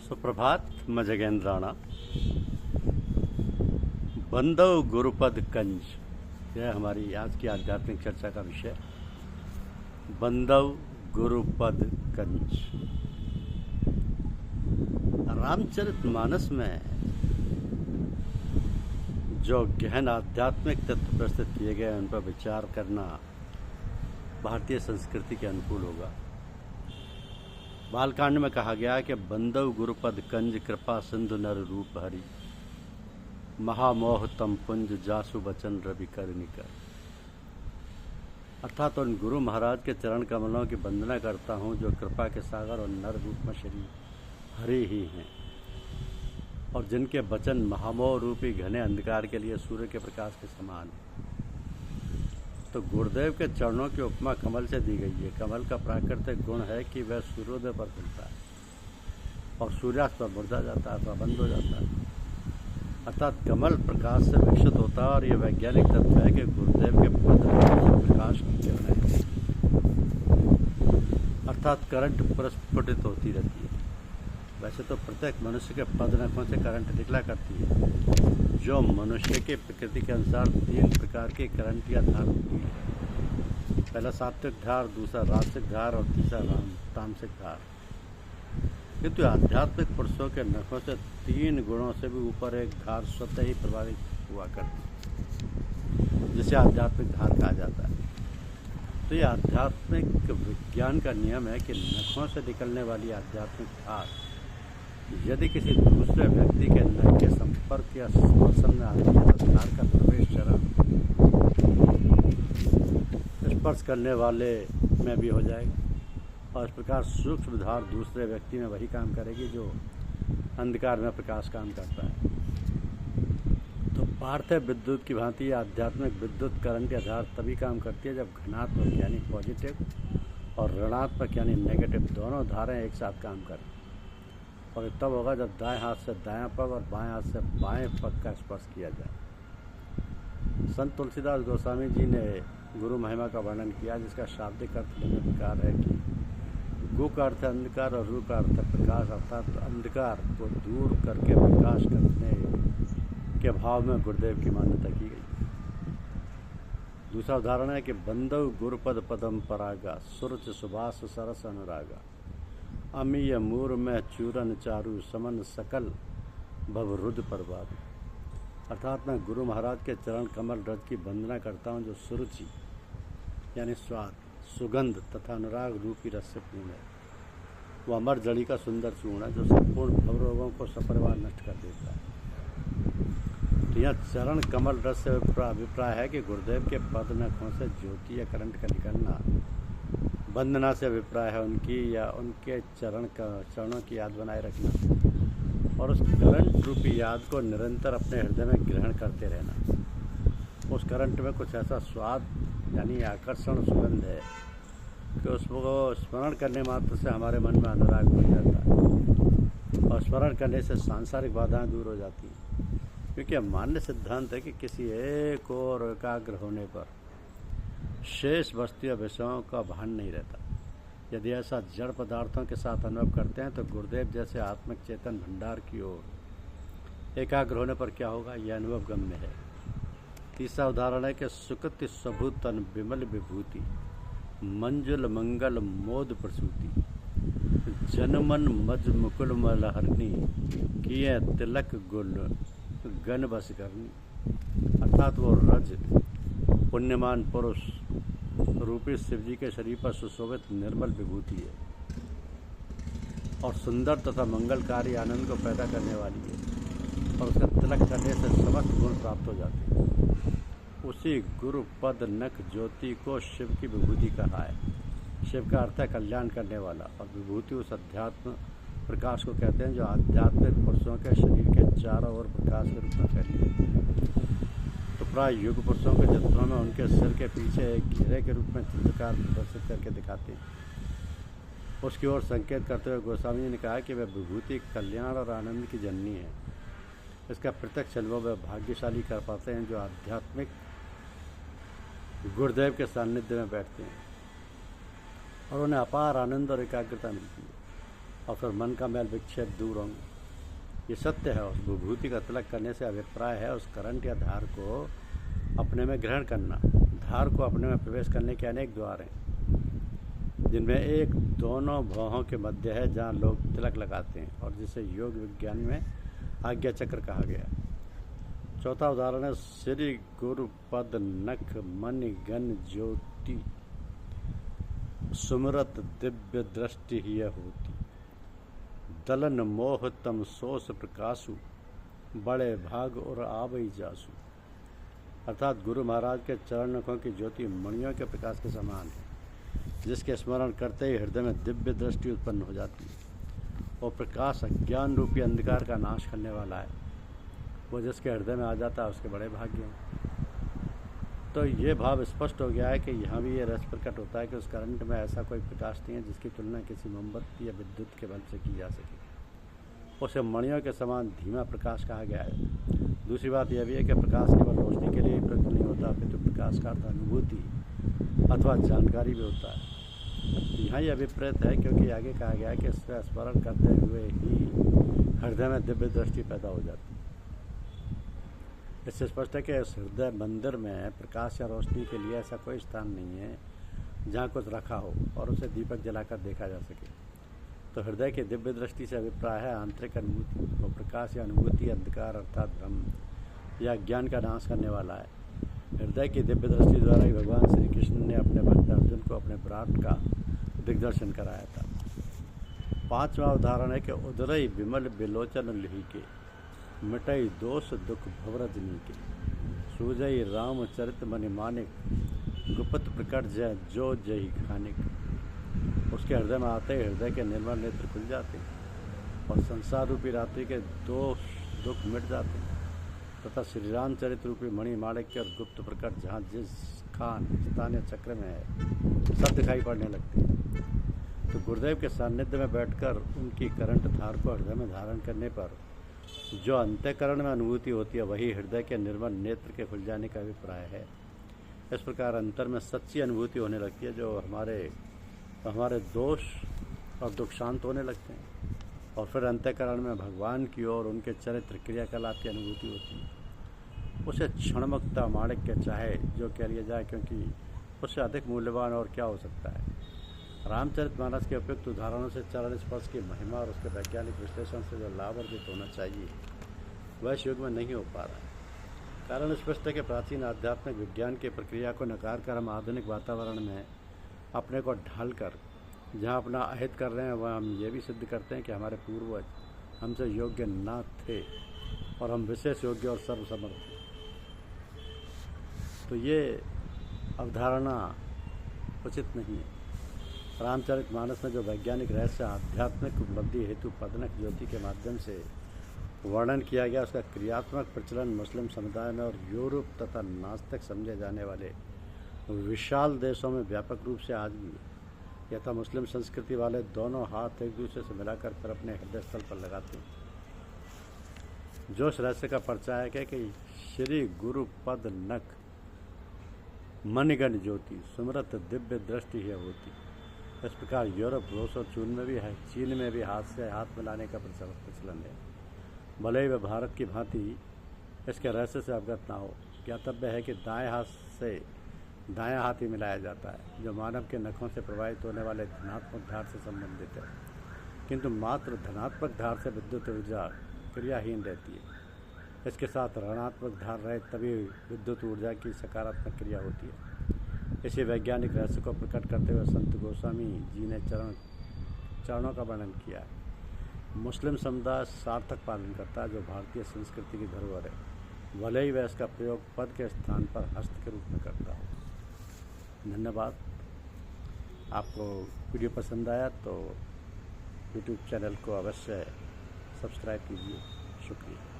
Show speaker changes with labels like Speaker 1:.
Speaker 1: सुप्रभात। मैं जगेंद्राणा। बंदव गुरुपद कंज, यह हमारी आज की आध्यात्मिक चर्चा का विषय। बंदव गुरुपद कंज। रामचरितमानस में जो गहन आध्यात्मिक तत्व प्रस्तुत किए गए उन पर विचार करना भारतीय संस्कृति के अनुकूल होगा। बालकांड में कहा गया कि बंदव गुरुपद कंज कृपा सिंधु नर रूप हरि, महामोह तम पुंज जासु बचन रवि कर निकर। अर्थात उन गुरु महाराज के चरण कमलों की वंदना करता हूँ जो कृपा के सागर और नर रूप में श्री हरि ही हैं, और जिनके वचन महामोह रूपी घने अंधकार के लिए सूर्य के प्रकाश के समान है। तो गुरुदेव के चरणों की उपमा कमल से दी गई है। कमल का प्राकृतिक गुण है कि वह सूर्योदय पर खुलता है और सूर्यास्त पर मुरझा जाता है अथवा बंद हो जाता है। अर्थात कमल प्रकाश से विकसित होता है, और यह वैज्ञानिक तथ्य है कि गुरुदेव के पद प्रकाश की किरणें अर्थात करंट प्रस्फुटित होती रहती है। वैसे तो प्रत्येक मनुष्य के पद नखों से करंट निकला करती है, जो मनुष्य के प्रकृति के अनुसार 3 प्रकार की करंट या धार होती है। पहला सात्विक धार, दूसरा राजसिक धार और तीसरा तामसिक धार। किंतु आध्यात्मिक पुरुषों के नखों से 3 गुणों से भी ऊपर एक धार स्वतः ही प्रभावित हुआ करती, जिसे आध्यात्मिक धार कहा जाता है। तो यह आध्यात्मिक विज्ञान का नियम है कि नखों से निकलने वाली आध्यात्मिक धार यदि किसी दूसरे व्यक्ति के नख के संपर्क या स्पर्शन में आती है तो धार का प्रवेश चरण स्पर्श करने वाले में भी हो जाएगा, और इस प्रकार सूक्ष्म धार दूसरे व्यक्ति में वही काम करेगी जो अंधकार में प्रकाश काम करता है। तो पार्थिव विद्युत की भांति आध्यात्मिक विद्युत करंट या धार तभी काम करती है जब धनात्मक यानी पॉजिटिव और ऋणात्मक यानी नेगेटिव दोनों धारें एक साथ काम करें। और तब होगा जब दाएं हाथ से दायां पग और बाएं हाथ से बाएं पग का स्पर्श किया जाए। संत तुलसीदास गोस्वामी जी ने गुरु महिमा का वर्णन किया, जिसका शाब्दिक अर्थ निम्न प्रकार है कि गु का अर्थ अंधकार और रू का अर्थ प्रकाश। अर्थात अंधकार को दूर करके प्रकाश करने के भाव में गुरुदेव की मान्यता की गई। दूसरा उदाहरण है कि बंदव गुरुपद पदम परागा, सुरच सुभाष सरस अनुरागा, अमीय मूर में चूरन चारु समन सकल भवरुद्ध परवाद। अर्थात मैं गुरु महाराज के चरण कमल रज की वंदना करता हूँ, जो सुरुचि यानी स्वाद, सुगंध तथा अनुराग रूपी रस से पूर्ण है। वह अमर जड़ी का सुंदर चूर्ण है जो संपूर्ण भवरोगों को सपरिवार नष्ट कर देता है। तो यह चरण कमल रस से अभिप्राय है कि गुरुदेव के पद नखों से ज्योति या करंट का निकलना वंदना से अभिप्राय है उनकी या उनके चरणों की याद बनाए रखना, और उस करंट रूपी याद को निरंतर अपने हृदय में ग्रहण करते रहना। उस करंट में कुछ ऐसा स्वाद यानी आकर्षण सुगंध है कि उसको स्मरण करने मात्र से हमारे मन में अनुराग बन जाता है, और स्मरण करने से सांसारिक बाधाएं दूर हो जाती हैं। क्योंकि मान्य सिद्धांत है कि किसी एक और एकाग्र होने पर शेष वस्तु या विषयों का भान नहीं रहता। यदि ऐसा जड़ पदार्थों के साथ अनुभव करते हैं तो गुरुदेव जैसे आत्मिक चेतन भंडार की ओर एकाग्र होने पर क्या होगा, यह अनुभव गम्य है। तीसरा उदाहरण है कि सुकृति स्वभूत तन विमल विभूति, मंजुल मंगल मोद प्रसूति, जनमन मज मुकुल मलहरनी, किए तिलक गुल गन बस करनी। अर्थात वो रज पुण्यमान पुरुष रूपी शिव जी के शरीर पर सुशोभित निर्मल विभूति है, और सुंदर तथा मंगलकारी आनंद को पैदा करने वाली है, और उसका तिलक करने से समस्त गुण प्राप्त हो जाते हैं। उसी गुरु पद नख ज्योति को शिव की विभूति कहा है। शिव का अर्थ है कल्याण करने वाला, और विभूति उस अध्यात्म प्रकाश को कहते हैं जो आध्यात्मिक पुरुषों के शरीर के चारों ओर प्रकाश के रूप में फैली है। तो प्राय युग पुरुषों के चित्रों में उनके सिर के पीछे एक घेरे के रूप में चित्रकार प्रदर्शित करके दिखाते हैं। उसकी ओर संकेत करते हुए गोस्वामी जी ने कहा कि वह विभूति कल्याण और आनंद की जननी है। इसका प्रत्यक्ष अनुभव वह भाग्यशाली कर पाते हैं जो आध्यात्मिक गुरुदेव के सानिध्य में बैठते हैं, और उन्हें अपार आनंद और एकाग्रता मिलती है। और फिर मन का मैल विक्षेप दूर होंगे। ये सत्य है। उस विभूति का तिलक करने से अभिप्राय है उस करंट या धार को अपने में ग्रहण करना। धार को अपने में प्रवेश करने के अनेक द्वार हैं, जिनमें एक दोनों भौहों के मध्य है, जहाँ लोग तिलक लगाते हैं और जिसे योग विज्ञान में आज्ञा चक्र कहा गया। चौथा उदाहरण है श्री गुरु पद नख मणि गण ज्योति सुमरत दिव्य दृष्टि ही होती। दलन मोह तम सोस प्रकाशु बड़े भाग और आवई जासु। अर्थात गुरु महाराज के चरण नखों की ज्योति मणियों के प्रकाश के समान है, जिसके स्मरण करते ही हृदय में दिव्य दृष्टि उत्पन्न हो जाती है। और प्रकाश अज्ञान रूपी अंधकार का नाश करने वाला है। वो जिसके हृदय में आ जाता है उसके बड़े भाग्य हैं। तो ये भाव स्पष्ट हो गया है कि यहाँ भी ये रस प्रकट होता है कि उस करंट में ऐसा कोई प्रकाश नहीं है जिसकी तुलना किसी मोमबत्ती या विद्युत के बल से की जा सके। उसे मणियों के समान धीमा प्रकाश कहा गया है। दूसरी बात यह भी है कि प्रकाश केवल रोशनी के लिए प्रयुक्त नहीं होता, अपितु प्रकाश का अर्थ अनुभूति अथवा जानकारी भी होता है। यहाँ यह अभिप्रेत है क्योंकि आगे कहा गया है कि इसका स्मरण करते हुए ही हृदय में दिव्य दृष्टि पैदा हो जाती है। इससे स्पष्ट है कि इस हृदय मंदिर में प्रकाश या रोशनी के लिए ऐसा कोई स्थान नहीं है जहाँ कुछ रखा हो और उसे दीपक जलाकर देखा जा सके। तो हृदय की दिव्य दृष्टि से अभिप्राय है आंतरिक अनुभूति। और प्रकाश या अनुभूति अंधकार अर्थात भ्रम या ज्ञान का नाश करने वाला है। हृदय की दिव्य दृष्टि द्वारा ही भगवान श्री कृष्ण ने अपने भक्त अर्जुन को अपने विराट का दिग्दर्शन कराया था। पांचवा उदाहरण है कि उदरई विमल बिलोचन लिहि के मिटई दोष दुख भवरजनी के सूजई राम चरित मणि मानिक गुप्त प्रकट जय जो जय खानिक। उसके हृदय में आते ही हृदय के निर्मल नेत्र खुल जाते और संसार रूपी रात्रि के दोष दुख मिट जाते तथा श्री राम चरित रूपी मणि माणिक्य और गुप्त प्रकट जहाँ जिस खान स्थानीय चक्र में है सब दिखाई पड़ने लगते हैं। तो गुरुदेव के सानिध्य में बैठकर उनकी करंट धार को हृदय में धारण करने पर जो अंतःकरण में अनुभूति होती है वही हृदय के निर्मल नेत्र के खुल जाने का अभिप्राय है। इस प्रकार अंतर में सच्ची अनुभूति होने लगती है, जो हमारे दोष और दुख शांत होने लगते हैं और फिर अंतःकरण में भगवान की ओर उनके चरित्र क्रियाकलाप की अनुभूति होती है। उसे क्षणमुक्ता माणिक्य चाहे जो कह लिया जाए, क्योंकि उससे अधिक मूल्यवान और क्या हो सकता है। रामचरितमानस के उपयुक्त उदाहरणों से चरण स्पर्श की महिमा और उसके वैज्ञानिक विश्लेषण से जो लाभ अर्जित होना चाहिए वह इस युग में नहीं हो पा रहा है। कारण स्पष्ट है कि प्राचीन आध्यात्मिक विज्ञान की प्रक्रिया को नकार कर हम आधुनिक वातावरण में अपने को ढालकर जहाँ अपना अहित कर रहे हैं वह हम ये भी सिद्ध करते हैं कि हमारे पूर्वज हमसे योग्य न थे और हम विशेष योग्य और सर्वसमर्थ थे। तो ये अवधारणा उचित नहीं है। रामचरितमानस में जो वैज्ञानिक रहस्य आध्यात्मिक उपलब्धि हेतु पदनक ज्योति के माध्यम से वर्णन किया गया, उसका क्रियात्मक प्रचलन मुस्लिम समुदाय में और यूरोप तथा नास्तिक समझे जाने वाले विशाल देशों में व्यापक रूप से आज भी यथा मुस्लिम संस्कृति वाले दोनों हाथ एक दूसरे से मिलाकर फिर अपने हृदय स्थल पर लगाते हैं। जो इस रहस्य का परिचायक है कि श्री गुरु पद नख मणिगण ज्योति सुमरत दिव्य दृष्टि है होती। इस प्रकार यूरोप रूस और चीन में भी हाथ से हाथ मिलाने का प्रचलन है। भले ही वह भारत की भांति इसके रहस्य से अवगत ना हो। ज्ञातव्य है कि दाएं हाथ से दायां हाथ ही मिलाया जाता है, जो मानव के नखों से प्रवाहित होने वाले धनात्मक धार से संबंधित है, किंतु मात्र धनात्मक धार से विद्युत ऊर्जा क्रियाहीन रहती है। इसके साथ ऋणात्मक धार रहे तभी विद्युत ऊर्जा की सकारात्मक क्रिया होती है। इसी वैज्ञानिक रहस्य को प्रकट करते हुए संत गोस्वामी जी ने चरणों का वर्णन किया है। मुस्लिम समुदाय सार्थक पालन करता है, जो भारतीय संस्कृति की धरोहर है, भले ही वह इसका प्रयोग पद के स्थान पर हस्त के रूप में करता हो। धन्यवाद। आपको वीडियो पसंद आया तो यूट्यूब चैनल को अवश्य सब्सक्राइब कीजिए। शुक्रिया।